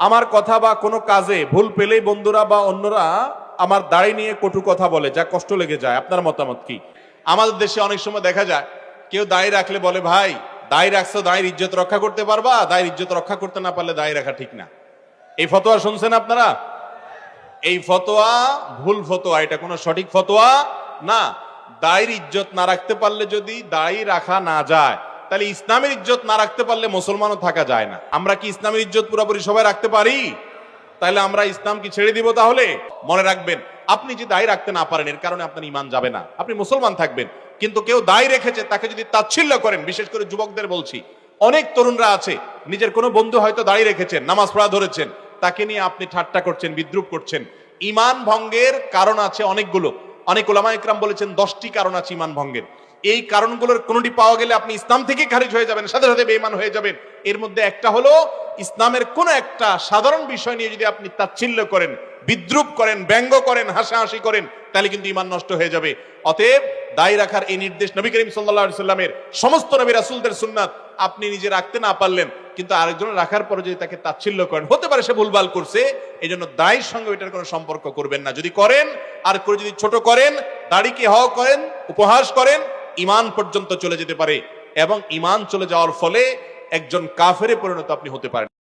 আমার কথা বা কোনো কাজে ভুল পেলেই বন্ধুরা বা অন্যরা আমার দাড়ি নিয়ে কটু কথা বলে, যা কষ্ট লেগে যায়। আপনার মতামত কি? আমাদের দেশে অনেক সময় দেখা যায় কেউ দাড়ি রাখলে বলে, ভাই দাড়ি রাখছো, দাড়ির ইজ্জত রক্ষা করতে পারবা? দাড়ির ইজ্জত রক্ষা করতে না পারলে দাড়ি রাখা ঠিক না। এই ফতোয়া শুনছেন আপনারা? এই ফতোয়া ভুল ফতোয়া, এটা কোনো সঠিক ফতোয়া না। দাড়ির ইজ্জত না রাখতে পারলে যদি দাড়ি রাখা না যায়, তাহলে ইসলামের ইজ্জত না রাখতে পারলে মুসলমানও থাকা যায় না। আমরা কি ইসলামের ইজ্জত পুরোপুরি সবাই রাখতে পারি? তাহলে আমরা ইসলাম কি ছেড়ে দিব? তাহলে মনে রাখবেন, আপনি যে দায় রাখতে না পারেন এর কারণে আপনার ঈমান যাবে না, আপনি মুসলমান থাকবেন। কিন্তু কেউ দায় রেখেছে, তাকে যদি তাচ্ছিল্য করেন, বিশেষ করে যুবকদের বলছি, অনেক তরুণরা আছে নিজের কোনো বন্ধু হয়তো দাঁড়িয়ে রেখেছেন, নামাজ পড়া ধরেছেন, তাকে নিয়ে আপনি ঠাট্টা করছেন, বিদ্রুপ করছেন। ঈমান ভঙ্গের কারণ আছে অনেকগুলো। অনেক উলামা ইকরাম বলেছেন 10টি কারণ আছে ঈমান ভঙ্গের। এই কারণগুলোর কোনটি পাওয়া গেলে আপনি ইসলাম থেকে খারিজ হয়ে যাবেন, সাথে সাথে বেঈমান হয়ে যাবেন। এর মধ্যে একটা হলো, ইসলামের কোন একটা সাধারণ বিষয় নিয়ে যদি আপনি তাচ্ছিল্য করেন, বিদ্রুপ করেন, ব্যঙ্গ করেন, হাসাহাসি করেন, তাহলে কিন্তু ঈমান নষ্ট হয়ে যাবে। অতএব দায় রাখার এই নির্দেশ নবী করিম সাল্লাল্লাহু আলাইহি সাল্লামের, সমস্ত নবী রাসূলদের সুন্নাত। আপনি নিজে রাখতে না পারলেন, কিন্তু আরেকজনের রাখার পরে যদি তাকে তাচ্ছিল্য করেন, হতে পারে সে ভুলভাল করছে, এই জন্য দায়ের সঙ্গে এটার কোনো সম্পর্ক করবেন না। যদি করেন, আর করে যদি ছোট করেন, দাড়িকে হওয়া করেন, উপহাস করেন, ঈমান পর্যন্ত চলে যেতে পারে, এবং ঈমান চলে যাওয়ার ফলে একজন কাফেরে পরিণত আপনি হতে পারেন।